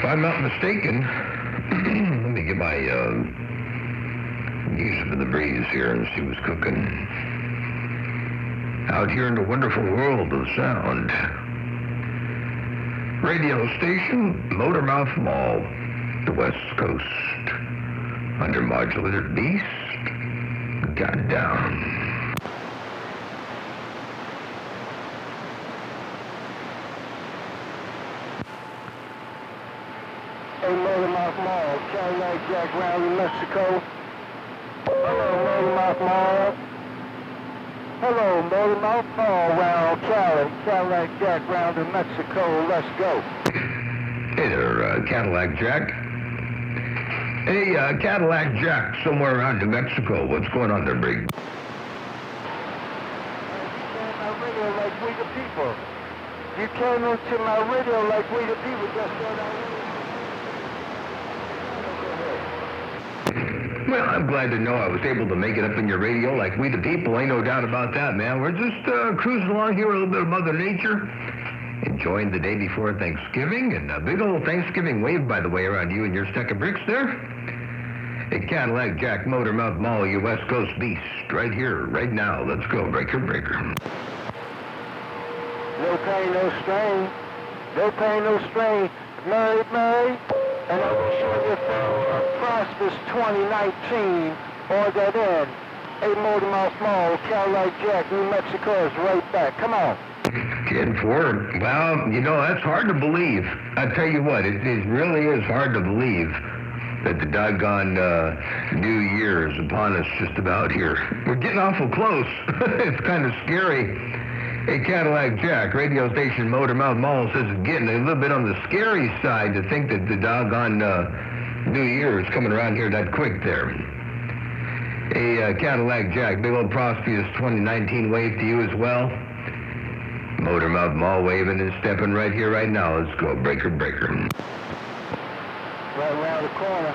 if I'm not mistaken, let me get my ease up in the breeze here and see what's cooking. Out here in the wonderful world of sound. Radio station, Motormouth Mall, the West Coast. Undermodulated beast, got down. Hey, Motormouth Mall, Cadillac Jack round in Mexico. Hello, Motormouth Mall. Hello, Motormouth Mall round Cadillac Jack round in Mexico. Let's go. Hey there, Cadillac Jack. Hey, Cadillac Jack, somewhere around New Mexico. What's going on there, Brig? My radio like we the people. You came into my radio like we the people. Just said Well, I'm glad to know I was able to make it up in your radio like we the people. Ain't no doubt about that, man. We're just cruising along here with a little bit of Mother Nature. Enjoying the day before Thanksgiving, and a big old Thanksgiving wave, by the way, around you and your stack of bricks there. A Cadillac Jack Motormouth Mall, you West Coast beast, right here, right now. Let's go, breaker, breaker. no pain, no strain. No pain, no strain. Mary, and I wish you a prosperous 2019 or that end. A Motormouth Mall, Cadillac Jack, New Mexico is right back. Come on. 10-4. Well, you know, that's hard to believe. I tell you what, it really is hard to believe that the doggone New Year is upon us just about here. We're getting awful close. It's kind of scary. Hey, Cadillac Jack, radio station Motormouth Mall says it's getting a little bit on the scary side to think that the doggone New Year is coming around here that quick there. Hey, Cadillac Jack, big old prosperous 2019 wave to you as well. Motormouth Mall waving and stepping right here, right now. Let's go, breaker, breaker. Right around the corner.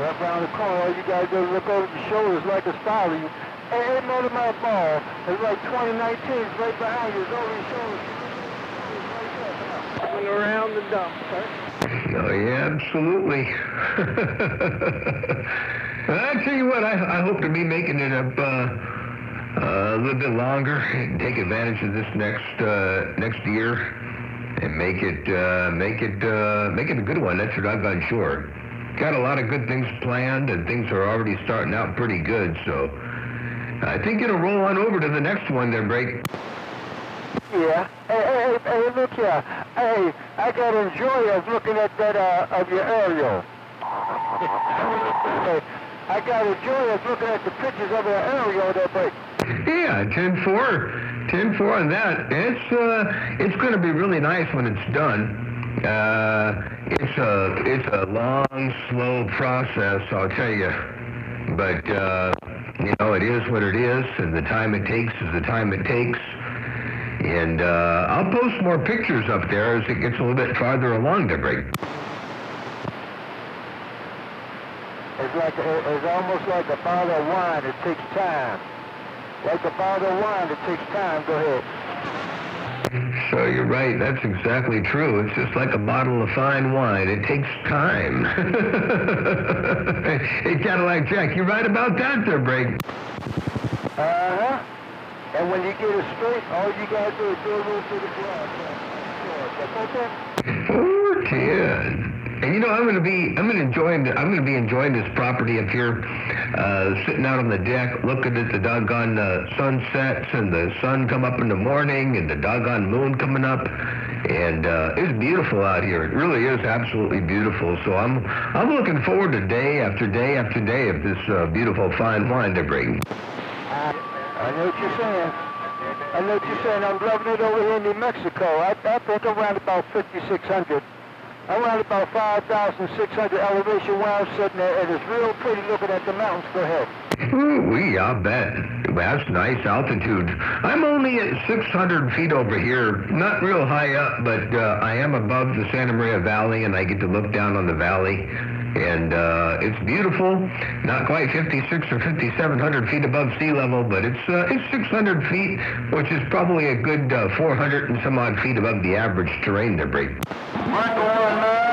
Right around the corner. All you guys gotta look over your shoulders like a style of you. Hey, Motormouth Mall. It's like 2019 is right behind you. It's over your shoulders. Coming around the dump, sir. Oh, yeah, absolutely. I tell you what, I hope to be making it up a little bit longer and take advantage of this next year and make it a good one. That's what I've got sure. Got a lot of good things planned, and things are already starting out pretty good. So I think it'll roll on over to the next one there, Break. Yeah. Hey, look here. Hey, I got a joy of looking at that of your aerial. Hey, I got a joy of looking at the pictures of your aerial there, Break. Yeah, 10-4. 10-4 on that. It's going to be really nice when it's done. It's a long, slow process, I'll tell you. But you know, it is what it is, and the time it takes is the time it takes. And I'll post more pictures up there as it gets a little bit farther along the break. It's almost like a bottle of wine. It takes time. Like a bottle of wine, it takes time. Go ahead. So you're right. That's exactly true. It's just like a bottle of fine wine. It takes time. Hey, Cadillac Jack, you're right about that there, Break. Uh-huh. And when you get it straight, all you got to do is do a little bit of grass. That's okay? 410. And you know, I'm gonna be enjoying this property up here, sitting out on the deck, looking at the doggone sunsets and the sun come up in the morning and the doggone moon coming up, and it's beautiful out here. It really is absolutely beautiful. So I'm looking forward to day after day after day of this beautiful fine wine they're bringing. I know what you're saying. I know what you're saying. I'm loving it over here in New Mexico. I think around about 5,600. Around about 5,600 elevation where I'm sitting there, and it's real pretty looking at the mountains. Go ahead. Ooh, I'll bet. That's nice altitude. I'm only at 600 feet over here. Not real high up, but I am above the Santa Maria Valley, and I get to look down on the valley. And it's beautiful. Not quite 5,600 or 5,700 feet above sea level, but it's 600 feet, which is probably a good 400 and some odd feet above the average terrain there, Brady. Right on, man.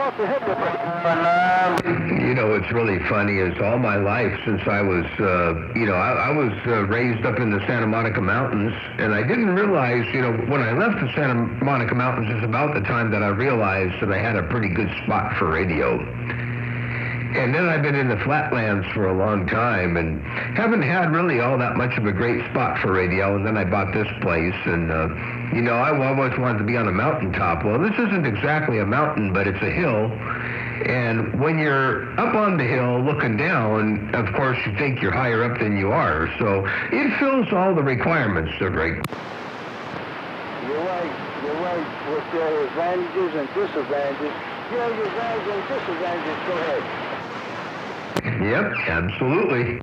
off the hip of You know, what's really funny is all my life since I was, I was raised up in the Santa Monica Mountains, and I didn't realize, when I left the Santa Monica Mountains is about the time that I realized that I had a pretty good spot for radio. And then I've been in the flatlands for a long time and haven't had really all that much of a great spot for radio. And then I bought this place, and, I always wanted to be on a mountaintop. Well, this isn't exactly a mountain, but it's a hill. And when you're up on the hill looking down, of course, you think you're higher up than you are. So it fills all the requirements, so great. You're right. With their advantages and disadvantages. Your advantages and disadvantages, go ahead. Yep, absolutely.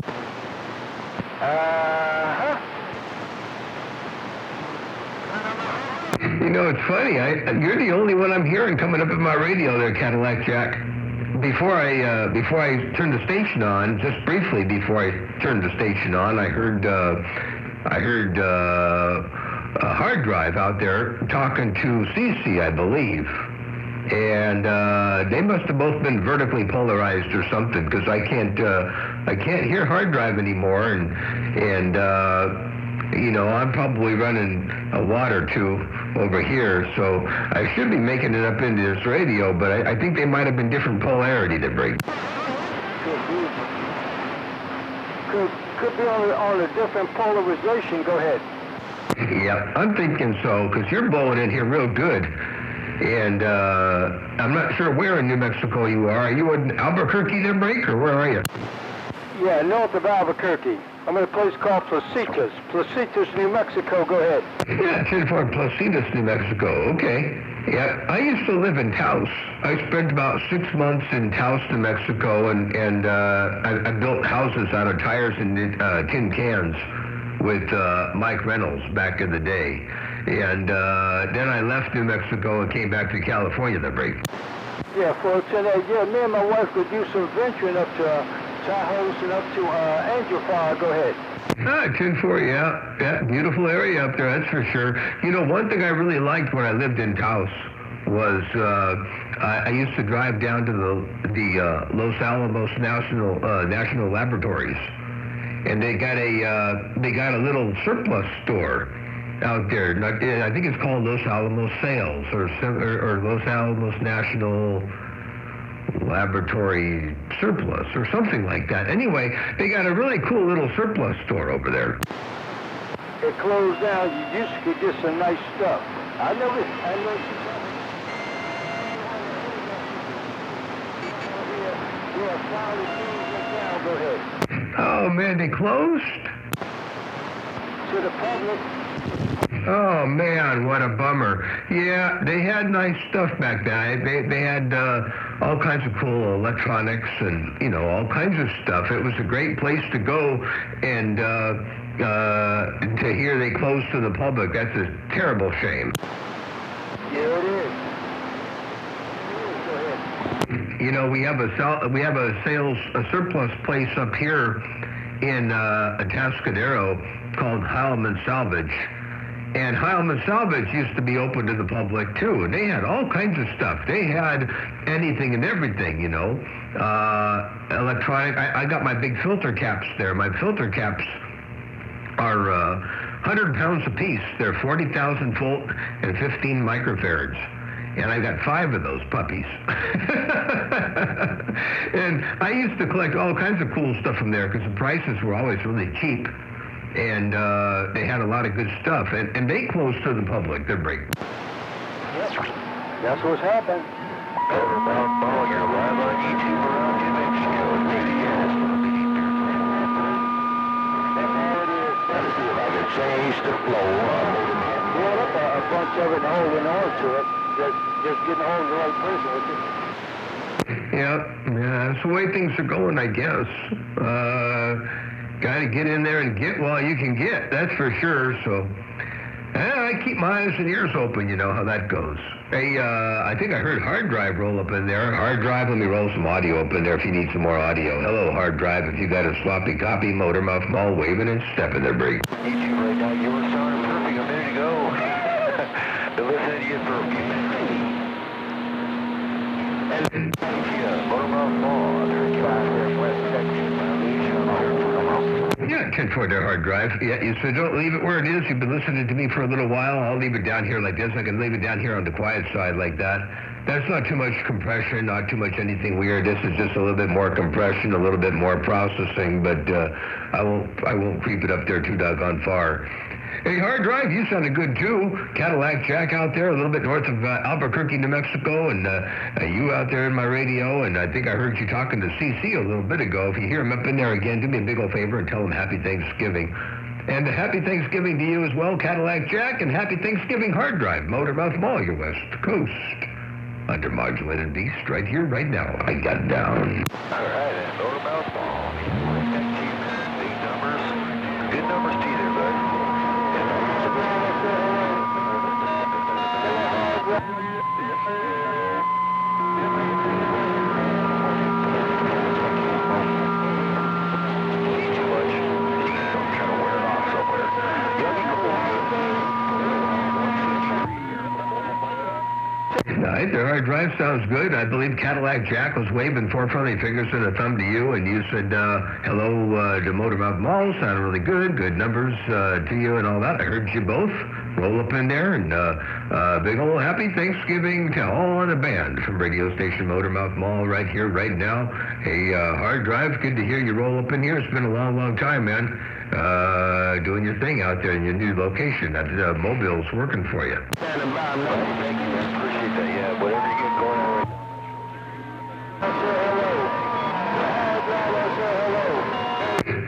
Uh-huh. It's funny. You're the only one I'm hearing coming up in my radio there, Cadillac Jack. Before I turned the station on, just briefly before I turned the station on, I heard a hard drive out there talking to Cece, I believe. And they must have both been vertically polarized or something, because I can't hear hard drive anymore, and I'm probably running a watt or two over here, so I should be making it up into this radio, but I think they might have been different polarity that break. Could be on a different polarization. Go ahead. Yep, I'm thinking so, because you're blowing in here real good. And I'm not sure where in New Mexico you are. Are you in Albuquerque there, Break, or where are you? Yeah, north of Albuquerque. I'm in a place called Placitas. Placitas, New Mexico. Go ahead. Yeah, 10-4 Placitas, New Mexico. Okay. Yeah, I used to live in Taos. I spent about 6 months in Taos, New Mexico, and I built houses out of tires and tin cans with Mike Reynolds back in the day. And then I left New Mexico and came back to California to break. Yeah, for today, me and my wife could do some venturing up to Tahoe and up to Angel Fire. Go ahead. 10-4, yeah, beautiful area up there, that's for sure. One thing I really liked when I lived in Taos was I used to drive down to the Los Alamos National Laboratories, and they got a little surplus store out there. I think it's called Los Alamos Sales or Los Alamos National Laboratory Surplus or something like that. Anyway, they got a really cool little surplus store over there. It closed down. You used to get some nice stuff. I know. Go ahead. Oh man, they closed? To the public. Oh man, what a bummer. Yeah, they had nice stuff back then. They had all kinds of cool electronics and all kinds of stuff. It was a great place to go, and to hear they closed to the public, that's a terrible shame. Yeah, it is. Go ahead. We have a surplus place up here in Atascadero called Heilman Salvage. And Heilman Salvage used to be open to the public, too. And they had all kinds of stuff. They had anything and everything, electronic. I got my big filter caps there. My filter caps are 100 pounds apiece. They're 40,000 volt and 15 microfarads. And I got 5 of those puppies. And I used to collect all kinds of cool stuff from there because the prices were always really cheap. And they had a lot of good stuff, and they closed to the public. They're breaking. Yep. That's what's happened. You're live on YouTube around New Mexico. Like it changed the flow. Brought up a bunch of it and holding on to it. Just getting hold of the right person with it. Yeah, that's the way things are going, I guess. Got to get in there and get while you can get, that's for sure. So I keep my eyes and ears open, you know how that goes. Hey, I think I heard hard drive roll up in there. Hard drive, let me roll some audio up in there if you need some more audio. Hello, hard drive, if you got a sloppy copy, motor mouth mall waving and stepping their break. Need you right now. You were sounding perfect a minute ago. Been listening to you for a few minutes. Motormouth Mall, I'm here in West Texas. Yeah, 10-4 there, hard drive. Yeah, you said don't leave it where it is. You've been listening to me for a little while. I'll leave it down here like this. I can leave it down here on the quiet side like that. That's not too much compression, not too much anything weird. This is just a little bit more compression, a little bit more processing, but I won't creep it up there too doggone far. Hey, hard drive, you sounded good too. Cadillac Jack out there, a little bit north of Albuquerque, New Mexico, and you out there in my radio, and I think I heard you talking to CC a little bit ago. If you hear him up in there again, do me a big old favor and tell him Happy Thanksgiving. And Happy Thanksgiving to you as well, Cadillac Jack, and Happy Thanksgiving, hard drive, Motormouth Mall, your West Coast. Under modulated beast, right here, right now. I got down. All right, and Motormouth Mall. Big numbers. Good numbers to you there, bud. Their hard drive sounds good. I believe Cadillac Jack was waving 4 friendly fingers and a thumb to you, and you said hello to Motormouth Mall. Sounded really good. Good numbers to you and all that. I heard you both. Roll up in there, and big old Happy Thanksgiving to all on the band from radio station Motormouth Mall right here, right now. Hey, hard drive, good to hear you roll up in here. It's been a long, long time, man. Doing your thing out there in your new location. That mobile's working for you. Thank you, man. Appreciate that. Yeah, whatever you get going on right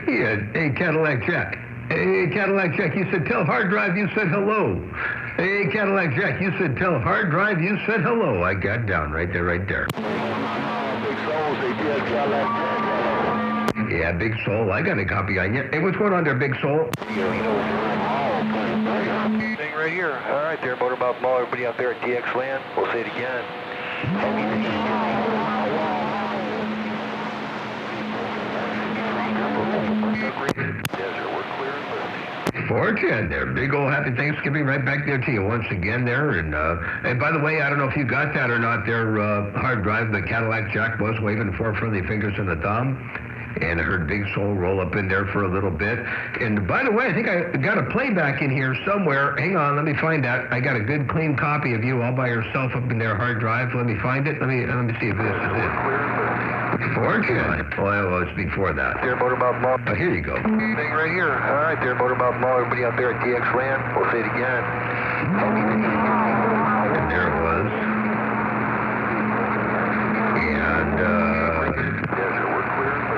now. Yeah, hey, Cadillac Jack. Hey, Cadillac Jack, you said tell hard drive you said hello. Hey, Cadillac Jack, you said tell hard drive you said hello. I got down right there, right there. Yeah, Big Soul. I got a copy on you. Hey, what's going on there, Big Soul? Thing right here. All right there, Motormouth Mall. Everybody out there at DX Land. We'll say it again. Desert, we're clear and listening. 410 there. Big old Happy Thanksgiving right back there to you once again there. And by the way, I don't know if you got that or not there, hard drive, but Cadillac Jack was waving 4 friendly fingers and a thumb. And I heard Big Soul roll up in there for a little bit. And by the way, I think I got a playback in here somewhere. Hang on, let me find that. I got a good, clean copy of you all by yourself up in their hard drive. Let me find it. Let me see if this is it. 410. Well, it's before that. There, Motormouth Mall. Oh, here you go. Thing right here. All right there, Motormouth Mall. Everybody out there at DX Land. We'll say it again. And there it was. And, Desert, we're clear and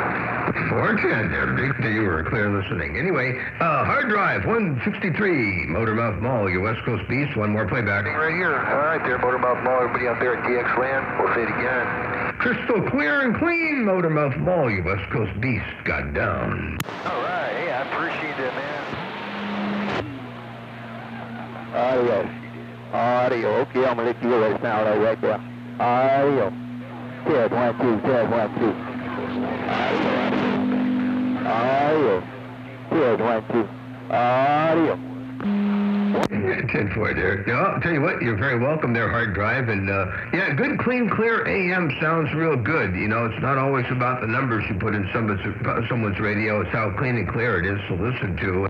listening. 410 there, Big. You were clear listening. Anyway, hard drive 163, Motormouth Mall, your West Coast Beast. One more playback. Thing right here. All right there, Motormouth Mall. Everybody out there at DX Land. We'll say it again. Crystal clear and clean, Motormouth Mall, your West Coast Beast. Got down. All right. Hey, I appreciate that, man. Audio. Okay, I'm going to let you hear that sound right there. Audio. Test 1, 2, test 1, 2. Audio. Test 1, 2. Audio. 10-4 there. No, I'll tell you what, you're very welcome there, hard drive. And, yeah, good, clean, clear AM sounds real good. You know, it's not always about the numbers you put in someone's radio. It's how clean and clear it is to listen to.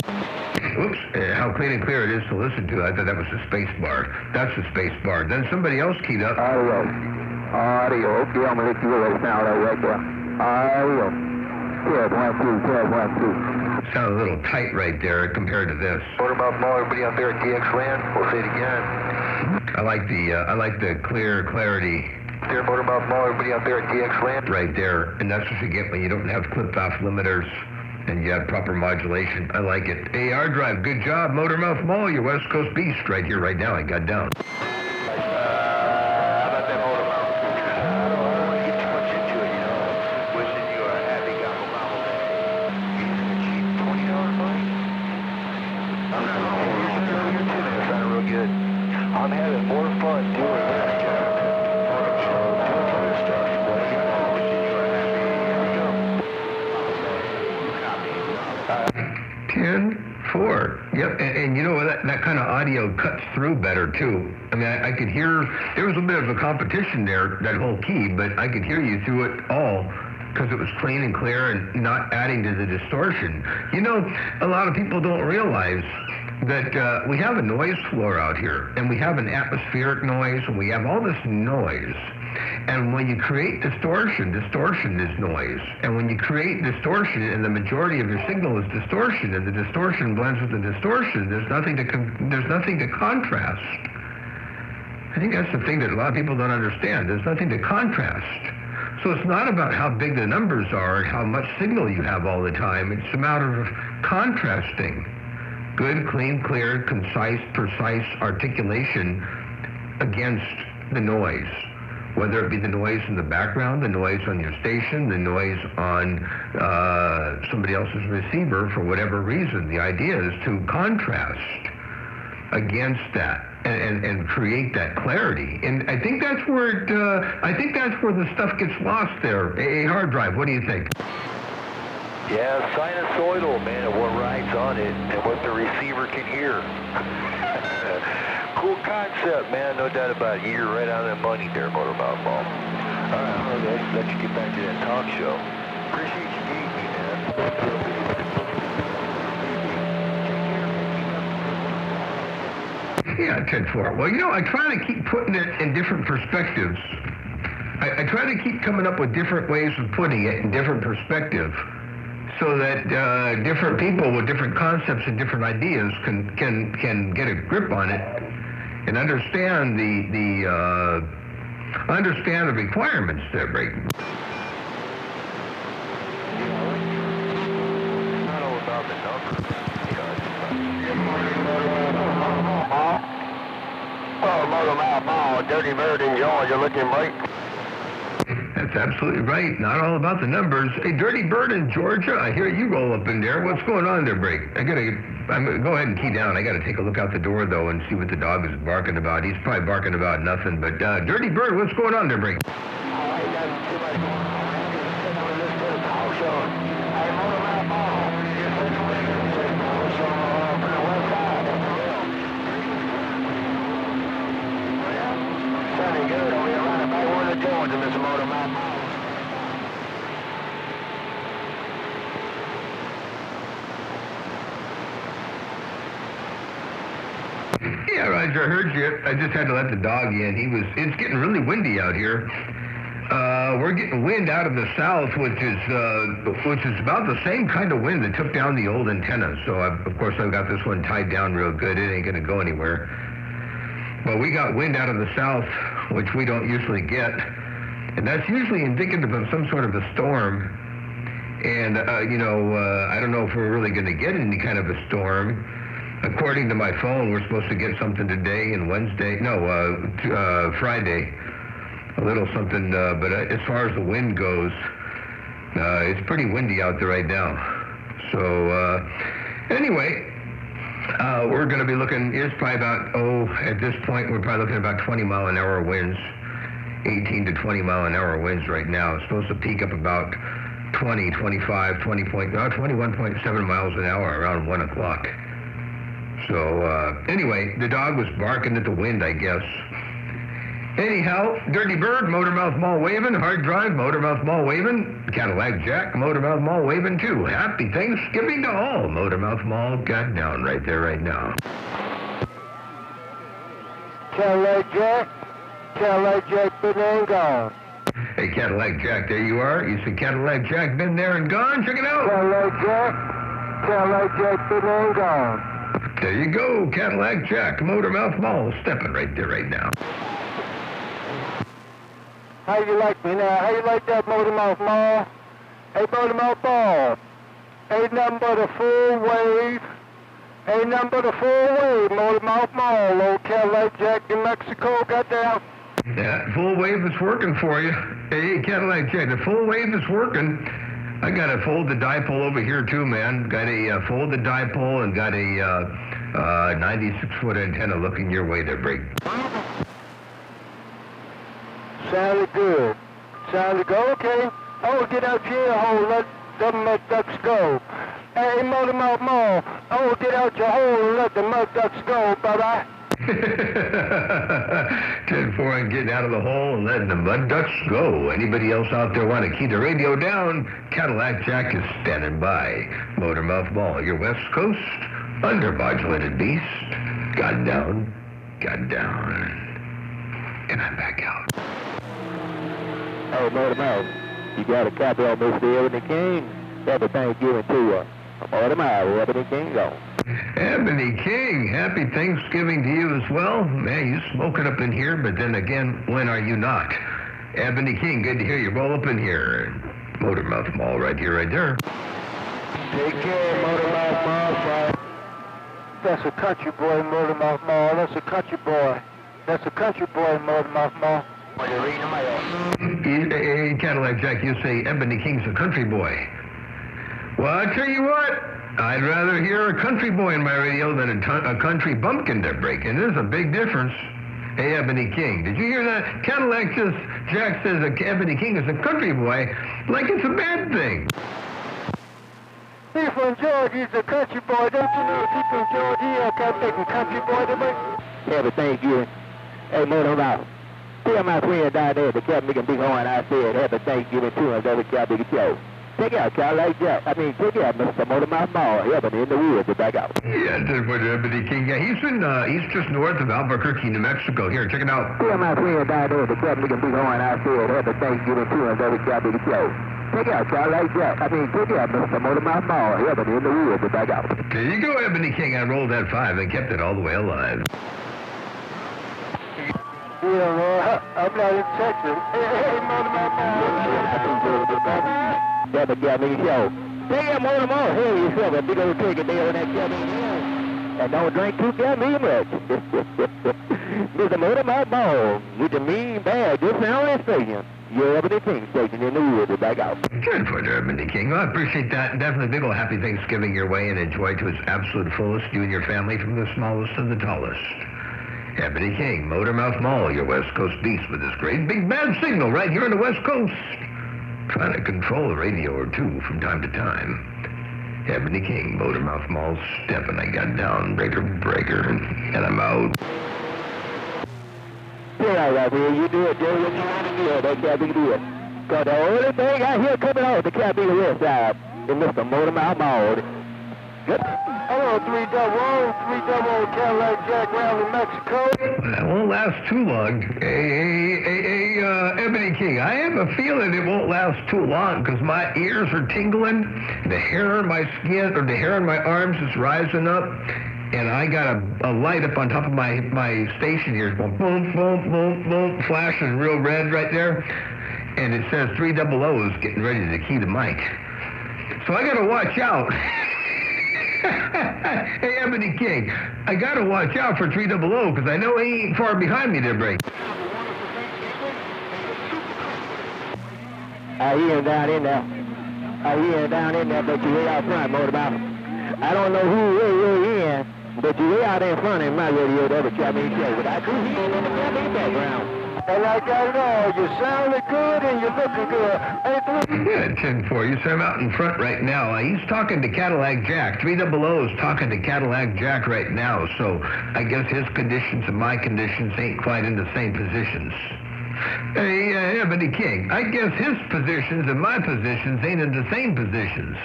Oops, how clean and clear it is to listen to. I thought that was the space bar. That's the space bar. Then somebody else keyed up. Audio. Okay, I'm going to let you hear that sound right there. Audio. Test 1, 2, test 1, 2. Sound a little tight right there compared to this. Motormouth Mall, everybody out there at DX Land. We'll say it again. I like the clear clarity. There, Motormouth Mall, everybody out there at DX Land. Right there, and that's what you get when you don't have clipped-off limiters and you have proper modulation. I like it. Hey, hard drive, good job, Motormouth Mall, your West Coast Beast, right here, right now. I got down. I'm having more fun doing that, John. 10 4. Yep, and you know, that kind of audio cuts through better, too. I mean, I could hear, there was a bit of a competition there, that whole key, but I could hear you through it all because it was clean and clear and not adding to the distortion. You know, a lot of people don't realize that we have a noise floor out here, and we have an atmospheric noise, and we have all this noise. And when you create distortion, distortion is noise. And when you create distortion, and the majority of your signal is distortion, and the distortion blends with the distortion, there's nothing to contrast. I think that's the thing that a lot of people don't understand. There's nothing to contrast. So it's not about how big the numbers are and how much signal you have all the time. It's a matter of contrasting. Good, clean, clear, concise, precise articulation against the noise. Whether it be the noise in the background, the noise on your station, the noise on somebody else's receiver, for whatever reason. The idea is to contrast against that and create that clarity. And I think that's where the stuff gets lost there. A hard drive. What do you think? Yeah, sinusoidal, man, of what rides on it and what the receiver can hear. Cool concept, man, no doubt about it. You're right on that money there, Motormouth Ball. All right, I'm going to let you get back to that talk show. Appreciate you being me, man. Yeah, 10-4. Well, you know, I try to keep putting it in different perspectives. I try to keep coming up with different ways of putting it in different perspective, so that different people with different concepts and different ideas can get a grip on it and understand the requirements they're breaking. It's not all about the numbers. Motormouth Ball, Dirty Bird in Georgia, looking right. That's absolutely right. Not all about the numbers. Hey, Dirty Bird in Georgia, I hear you roll up in there. What's going on there, Break? I'm gonna go ahead and key down. I gotta take a look out the door though and see what the dog is barking about. He's probably barking about nothing. But Dirty Bird, what's going on there, Break? Yeah, Roger, I heard you. I just had to let the dog in. It's getting really windy out here. We're getting wind out of the south, which is about the same kind of wind that took down the old antenna. So, of course, I've got this one tied down real good. It ain't going to go anywhere. But we got wind out of the south, which we don't usually get. And that's usually indicative of some sort of a storm. And, I don't know if we're really going to get any kind of a storm. According to my phone, we're supposed to get something today and Friday. A little something, but as far as the wind goes, it's pretty windy out there right now. So, anyway, we're going to be looking, it's probably about, at this point, we're probably looking at about 20-mile-an-hour winds, 18 to 20-mile-an-hour winds right now. It's supposed to peak up about 21.7 miles an hour around 1 o'clock. So, anyway, the dog was barking at the wind, I guess. Anyhow, Dirty Bird, Motormouth Mall waving, Hard Drive, Motormouth Mall waving, Cadillac Jack, Motormouth Mall waving too. Happy Thanksgiving to all. Motormouth Mall got down right there right now. Cadillac Jack, been there and gone. Hey, Cadillac Jack, there you are. You said Cadillac Jack been there and gone? Check it out. Cadillac Jack, been there and gone. There you go, Cadillac Jack, Motormouth Mall, stepping right there right now. How you like me now? How you like that, Motormouth Mall? Hey, Motormouth Ball, ain't nothing but a full wave. Ain't nothing but a full wave, Motormouth Mall, old Cadillac Jack in Mexico, goddamn. Yeah, full wave is working for you. Hey, Cadillac Jack, the full wave is working. I got a folded dipole over here too, man. Got a folded dipole and got a 96-foot antenna looking your way there, Break. Sounded good. Okay. I will get out here and let them ducks go. Hey, Motor Mouth Mall. Oh, get out your hole and let the mud ducks go, brother. 10-4 and getting out of the hole and letting the mud ducks go. Anybody else out there want to keep the radio down? Cadillac Jack is standing by. Motor Mouth Mall, your West Coast undermodulated beast. Got down. And I'm back out. Hey, Motor Mouth, you got a copy on Mr. Ebony King? Happy Thanksgiving to you. Motor Mouth, Ebony King gone. Ebony King, happy Thanksgiving to you as well. Man, you smoking up in here, but then again, when are you not? Ebony King, good to hear you roll up in here. Motor Mouth Mall right here, right there. Take care, Motor Mouth Mall. That's a country boy, Motor Mouth Mall. That's a country boy. That's a country boy, Motor Mouth Mall. When you're reading my Hey, Cadillac Jack, you say Ebony King's a country boy. Well, I tell you what, I'd rather hear a country boy in my radio than a country bumpkin they're breaking. There's a big difference. Hey, Ebony King, did you hear that? Cadillac Jack says Ebony King is a country boy, like it's a bad thing. He's from Georgia, he's a country boy. Don't you know he's from Georgia? Can't take a country boy to me. Happy Thanksgiving. Hey, Motor Mouth. Tell my friend down there that kept making big horn. I said happy Thanksgiving to him. That was Cal Big Show. Check out Cadillac Jack. Check out Mr. Motor Mouth Mall. Ebony in the woods. We're back out. Yeah, that's what Ebony King. Yeah, he's just north of Albuquerque, New Mexico. Here, check it out. Tell my friend down there that kept making big horn. I said happy Thanksgiving to him. That was Cal Big Show. Check out Cadillac Jack. Check out Mr. Motor Mouth Mall. Ebony in the woods. We're back out. There you go, Ebony King. I rolled that 5 and kept it all the way alive. Yeah, man, I'm not in Texas. Hey, Motor Mouth Mall. That's a Gabby Show. Take that Motor Mall. Hey, yourself a big old turkey there on that Gabby Hill. And don't drink too Gabby much. Mr. Motor Mouth Mall with the mean bag. Just sound that station. Your Ebony King station in the woods. Back out. Good for you, Ebony King. Well, I appreciate that. Definitely big old happy Thanksgiving your way and enjoy to its absolute fullest, you and your family, from the smallest to the tallest. Ebony King, Motor Mouth Mall, your West Coast beast with this great big bad signal right here on the West Coast. Trying to control a radio or two from time to time. Ebony King, Motor Mouth Mall, stepping. I got down, breaker, and I'm out. Yeah, right here. You do it, Joe. What you want to do, that can't be good. Because the only thing I hear coming off the can't be the west side is Mr. Motor Mouth Mall. Good. Hello, 300 Cadillac Jack round in Mexico. That won't last too long. Hey, Ebony King, I have a feeling it won't last too long because my ears are tingling, the hair on my skin, or the hair on my arms is rising up, and I got a light up on top of my station here. It's going boom, boom, boom, boom, flashing real red right there, and it says 300 is getting ready to key the mic. So I got to watch out. Hey, Ebony King, I gotta watch out for 300 because I know he ain't far behind me to break. I hear him down in there. But you way out front, Motor Mouth. I don't know who really in, but you way out in front in my radio, the other Cabin Show. But I do hear him in the Cabin background. And like I know, you sounding good and you're looking good. Yeah, 10-4. You see, I'm out in front right now. He's talking to Cadillac Jack. 300 is talking to Cadillac Jack right now. So I guess his conditions and my conditions ain't quite in the same positions. Hey, Ebony King, I guess his positions and my positions ain't in the same positions.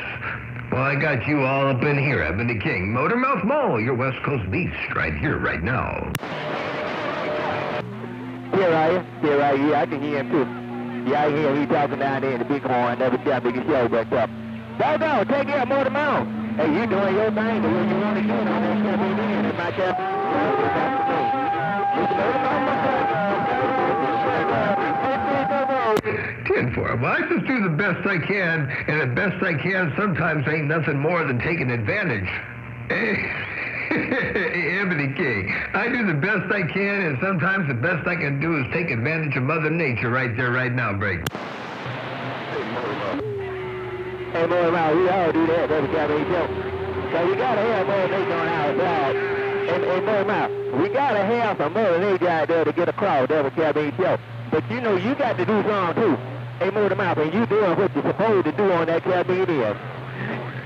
Well, I got you all up in here, Ebony King. Motor Mouth Mall, your West Coast beast, right here, right now. Here I am. Yeah, I can hear him too. Yeah, I hear him. He's talking down there in the big horn. Never got big show back up. Doggone, take care of Motor Mouth. Hey, you doing your thing the way you want to do it on that Cabin in and my Cabin. Mr. Motor Mouth. 10-4. Well, I just do the best I can, and the best I can sometimes ain't nothing more than taking advantage. Hey, Ebony King, I do the best I can, and sometimes the best I can do is take advantage of Mother Nature right there, right now, Break. Hey, Motor Mouth, we all do that, every time we go. So we got to have Mother Nature on our side. And Motor Mouth, we got to have some Mother Nature out there to get across every cabin show. But you know, you got to do something too. Hey, Motor Mouth, and you doing what you're supposed to do on that cabin is.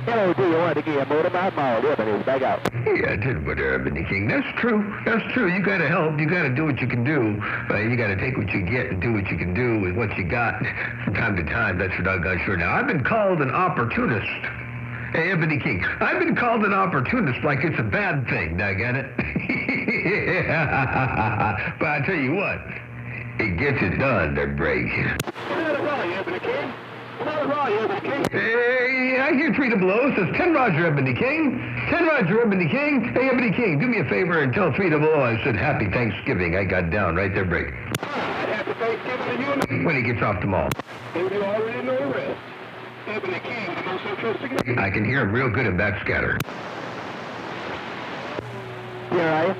MOD, you wanted to get a motor mouth mall. Ebony, back out. Yeah, I did what Ebony King. That's true. That's true. You gotta help. You gotta do what you can do. You gotta take what you get and do what you can do with what you got from time to time. That's for doggone sure. Now, I've been called an opportunist. Hey, Ebony King, I've been called an opportunist like it's a bad thing, daggone it. But I tell you what, it gets it done, that break. Hey, I hear 3 below. It says 10 Roger, Ebony King. 10 Roger, Ebony King. Hey, Ebony King, do me a favor and tell 3 below I said Happy Thanksgiving. I got down right there, break. Happy Thanksgiving to you. When he gets off the mall. And you already know the rest. Ebony King, the most interesting. I can hear him real good in backscatter. Yeah,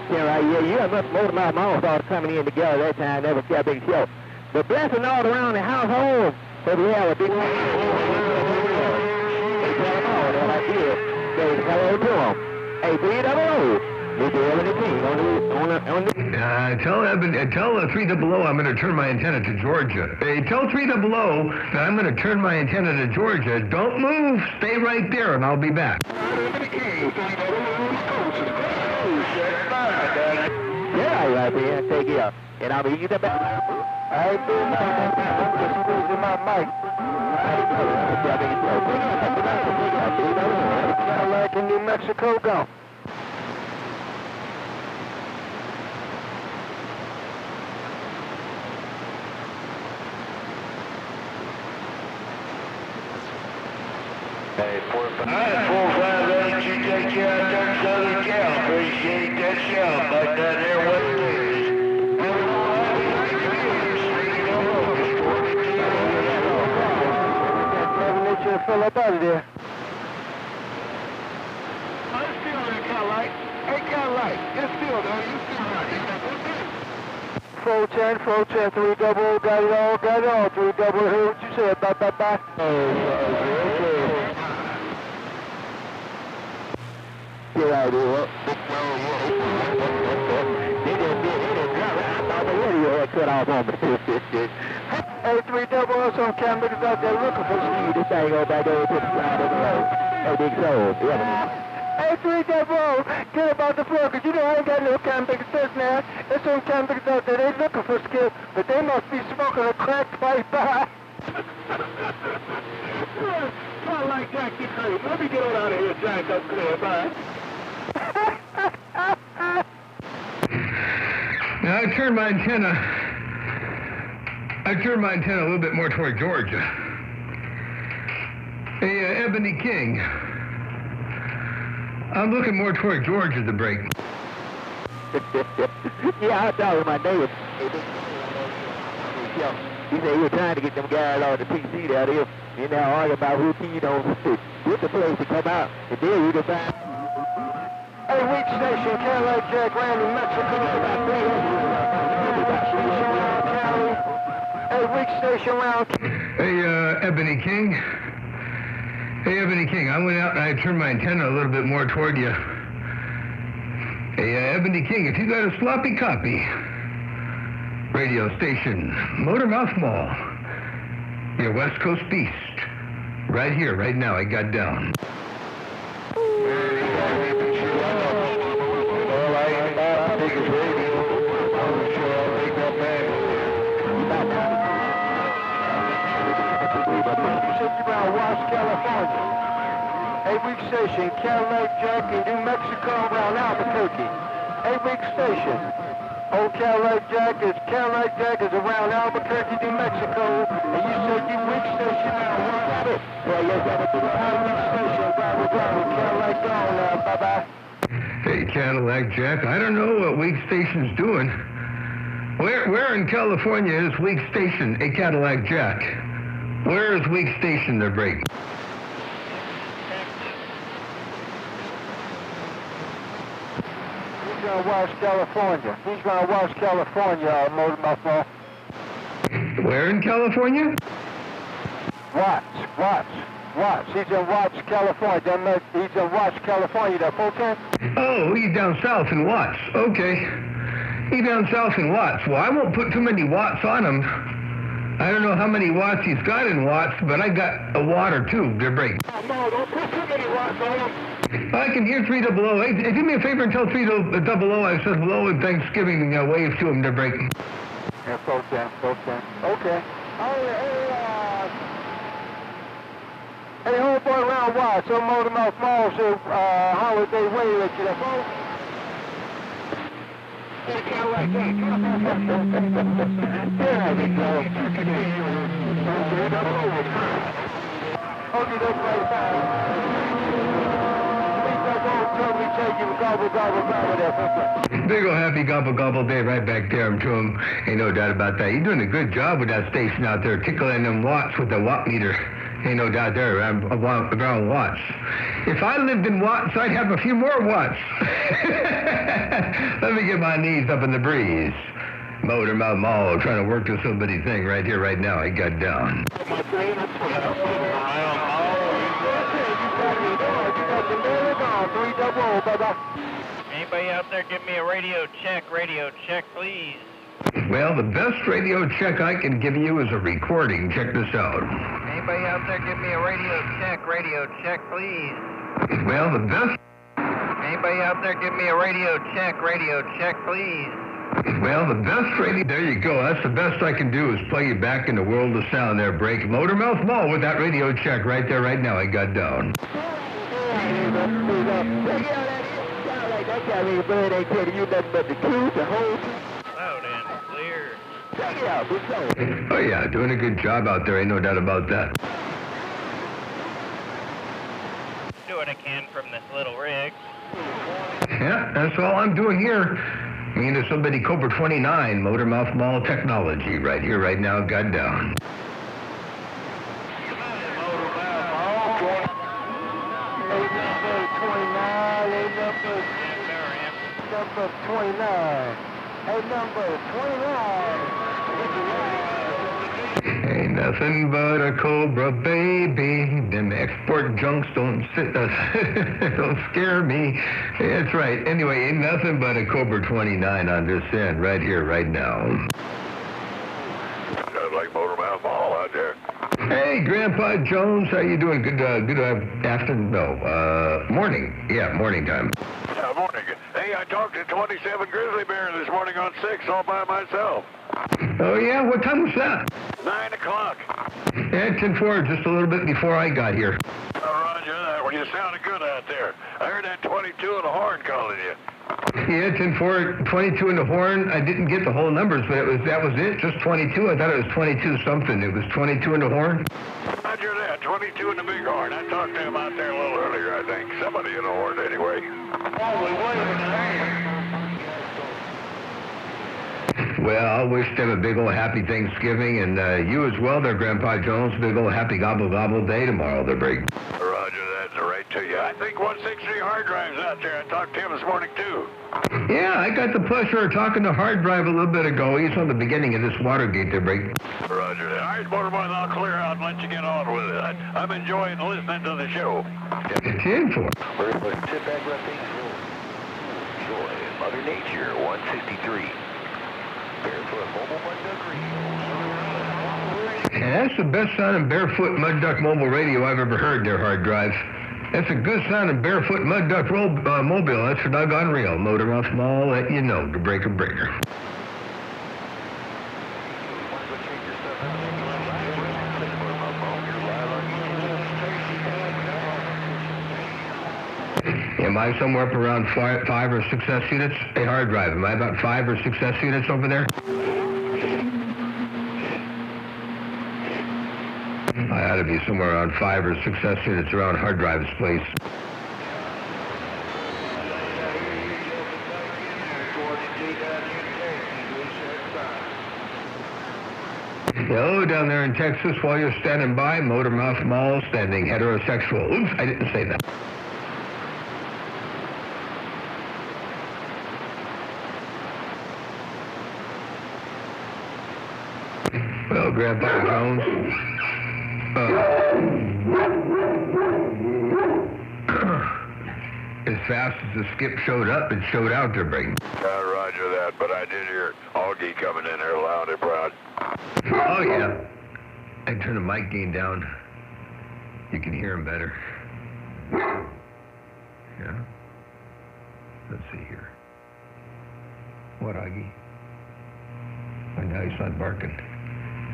you have much more than my mom all coming in together that time. Never got a big show. The blessing all around the household. But we have a big one. Say hello to them. Hey, 3 Ebony King Tell 3 I'm going to turn my antenna to Georgia. Hey, tell 3 that I'm going to turn my antenna to Georgia. Don't move. Stay right there, and I'll be back. Yeah, I'll be here. Take care. And I'll be you back. I'm just losing my mic. Cadillac in New Mexico, go. Hey, 4-5 let you take you out there to Southern Cal. Appreciate that shout. Like that there, what it is. Fill up out of there. I'm still in Cadillac. Hey, Cadillac, it's still there. You still right. 410, 3 double, got it all, 3 double, hear what you said, bye. Get out of here. Cut off on me. Hey, 3 double us on camera out there looking for speed. This thing go back over to the side of the road. Hey, big soul. Hey, 3 double, get about the floor, because you know I ain't got no camping sense now. There's some campers out there, they looking for skill, but they must be smoking a crack pipe by. Not like Jack, you crazy. Let me get on out of here, Jack, up clear, bye. Now, I turned my antenna a little bit more toward Georgia. Hey, Ebony King, I'm looking more toward Georgia to break. Yeah, I talked with my neighbor. He said he was trying to get them guys on the PC down here. You know, arguing about who keyed on with the place to come out. And then you can find. Hey, weak station, Cadillac Jack, Round New Mexico. Hey, weak station round. Hey, Ebony King. Hey, Ebony King, I went out and I turned my antenna a little bit more toward you. Hey, Ebony King, if you got a sloppy copy, radio station, Motormouth Mall, your West Coast Beast, right here, right now, I got down. California. A week station, Cadillac Jack in New Mexico around Albuquerque. A week station. Old Cadillac Jack is around Albuquerque, New Mexico. And you said you week station now. What got it? Well, yes, that was a week station. Cadillac gone now. Bye-bye. Hey, Cadillac Jack, I don't know what Weak Station's doing. Where in California is Weak Station, a Cadillac Jack? Where is Weak Station they're breaking? He's going to watch California. He's going to watch California, Motormouth Mall. Where in California? Watts. He's in Watts, California. He's in Watts, California, that 410? Oh, he's down south in Watts. Okay. He's down south in Watts. Well, I won't put too many watts on him. I don't know how many watts he's got in watts, but I got a watt or two to break. Oh, no, don't put too many watts on him. I can hear 300. Hey, do me a favor and tell 300 I said hello and Thanksgiving wave to him to break. Yeah, okay. Okay. Hey, homeboy around Watts, on Motormouth Mall, said, holiday wave at you, that phone. Hey, Cadillac, hey, there we go. Okay, that's right now. Big ol' happy gobble day right back there to him. Ain't no doubt about that. You're doing a good job with that station out there, tickling them watts with the watt meter. Ain't no doubt there, around watts. If I lived in watts, I'd have a few more watts. Let me get my knees up in the breeze. Motormouth Mall, trying to work this little bitty thing right here, right now. I got down. Anybody out there give me a radio check, please? Well, the best radio check I can give you is a recording. Check this out. Anybody out there give me a radio check, please? Well, the best... Anybody out there give me a radio check, please? Well, the best radio... There you go. That's the best I can do is play you back in the world of sound there, Break. Motormouth Mall with that radio check right there, right now. I got down. Loud and clear. Oh, yeah, doing a good job out there. Ain't no doubt about that. Do what I can from this little rig. Yeah, that's all I'm doing here. Me and somebody Cobra 29, Motormouth Mall technology, right here, right now, got down. Number 29. Hey, number 29. Ain't nothing but a Cobra, baby. Them export junks don't don't scare me. That's right. Anyway, ain't nothing but a Cobra 29 on this end, right here, right now. Sounds like Motormouth Mall out there. Hey, Grandpa Jones, how you doing? Good afternoon? No, morning. Yeah, morning time. Yeah, morning. Hey, I talked to 27 grizzly bears this morning on 6 all by myself. Oh, yeah? What time was that? 9 o'clock. Yeah, 10-4, just a little bit before I got here. Roger that. Well, you sounded good out there. I heard that 22 and a horn calling you. Yeah, 10-4, 22 in the horn. I didn't get the whole numbers, but that was it, just 22. I thought it was 22 something. It was 22 in the horn. Roger that. 22 in the big horn. I talked to him out there a little earlier, I think. Somebody in the horn, anyway. Well, I wish them a big old happy Thanksgiving, and you as well there, Grandpa Jones. Big old happy gobble day tomorrow, the break. Roger that. Right to you. I think 163 hard drive's out there. I talked to him this morning, too. Yeah, I got the pleasure of talking to Hard Drive a little bit ago. He's on the beginning of this Watergate there, break. Roger that. All right, Motorboy, I'll clear out and let you get on with it. I'm enjoying listening to the show. 10-4. Very much. Sit back, let things roll. Enjoy Mother Nature 153. Barefoot Mobile Mud Duck Radio. And that's the best sounding barefoot mud duck mobile radio I've ever heard there, Hard Drive. That's a good sounding barefoot mud duck mobile. That's for doggone real. Motormouth Mall, let you know, the breaker. Am I somewhere up around 5 or 6 S units? Hey, Hard Drive, am I about 5 or 6 S units over there? I ought to be somewhere around 5 or 6 S units around Hard Drive's place. Hello, down there in Texas, while you're standing by, Motormouth Mall, standing heterosexual. Oops, I didn't say that. Well, Grandpa Jones, as fast as the skip showed up, it showed out there, Brady. Roger that, but I did hear Augie coming in there loud and proud. Oh, yeah. I turn the mic gain down. You can hear him better. Yeah. Let's see here. What, Augie? Oh, now he's not barking.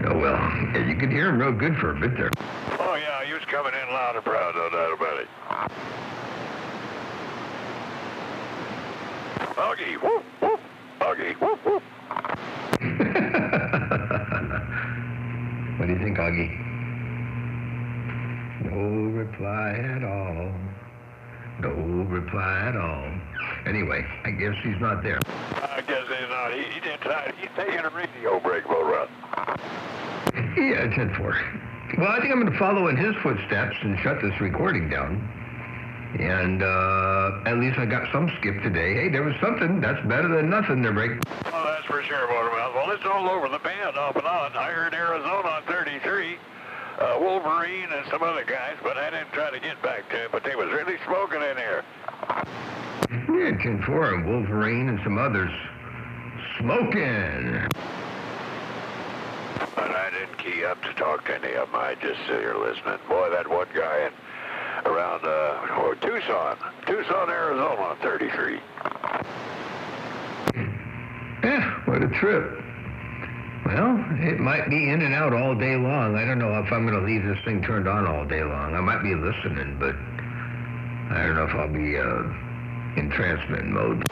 Oh, well, yeah, you can hear him real good for a bit there. Oh, yeah, he was coming in loud and proud, no doubt about it. Augie, whoop, whoop. Augie, whoop, whoop. What do you think, Augie? No reply at all. No reply at all. Anyway, I guess he's not there. I guess he's not. He's inside. He's taking a radio break, Bull Run. Yeah, 10-4. Well, I think I'm going to follow in his footsteps and shut this recording down. And at least I got some skip today. Hey, there was something. That's better than nothing there, Break. Oh, that's for sure, Motormouth. Well, it's all over the band off and on. I heard Arizona on 33, Wolverine and some other guys, but I didn't try to get back to it, but they was really smoking in here. Yeah, 10-4 and Wolverine and some others smoking. But I didn't key up to talk to any of them. I just sit here listening. Boy, that one guy around Tucson, Arizona on 33. Yeah, what a trip. Well, it might be in and out all day long. I don't know if I'm going to leave this thing turned on all day long. I might be listening, but I don't know if I'll be in transmit mode.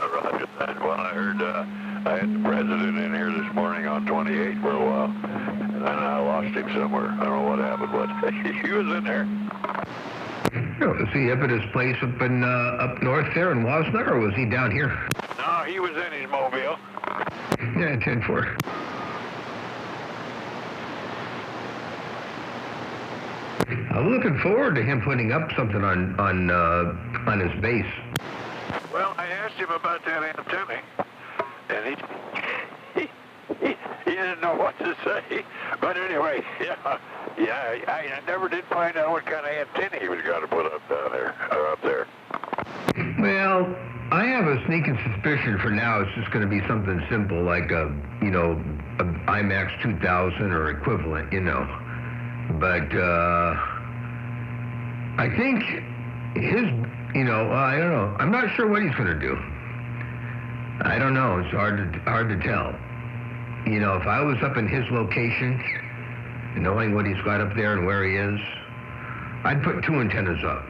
Roger that. Well, I heard I had the president in here this morning on 28 for a while, and then I lost him somewhere. I don't know what happened, but he was in there. Was he up at his place up in up north there in Wasner, or was he down here? No, he was in his mobile. Yeah, 10-4. I'm looking forward to him putting up something on his base. Well, I asked him about that antenna, and he didn't know what to say. But anyway, I never did find out what kind of antenna he was going to put up down there, or up there. Well, I have a sneaking suspicion for now it's just going to be something simple like a IMAX 2000 or equivalent, But I think his, I don't know. I'm not sure what he's going to do. I don't know. It's hard to tell. If I was up in his location, knowing what he's got up there and where he is, I'd put two antennas up.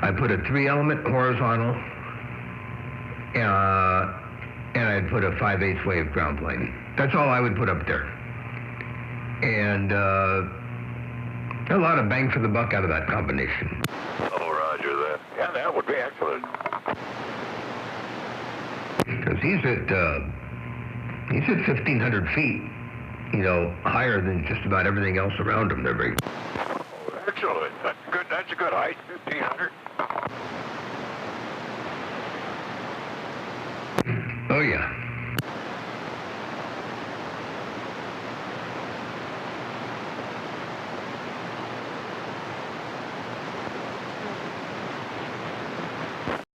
I'd put a 3-element horizontal, and I'd put a 5/8 wave ground plane. That's all I would put up there. And a lot of bang for the buck out of that combination. Oh, roger that. Yeah, that would be excellent. Because he's at 1,500 feet, higher than just about everything else around him. They're very... Oh, excellent. That's good. That's a good height, 1,500.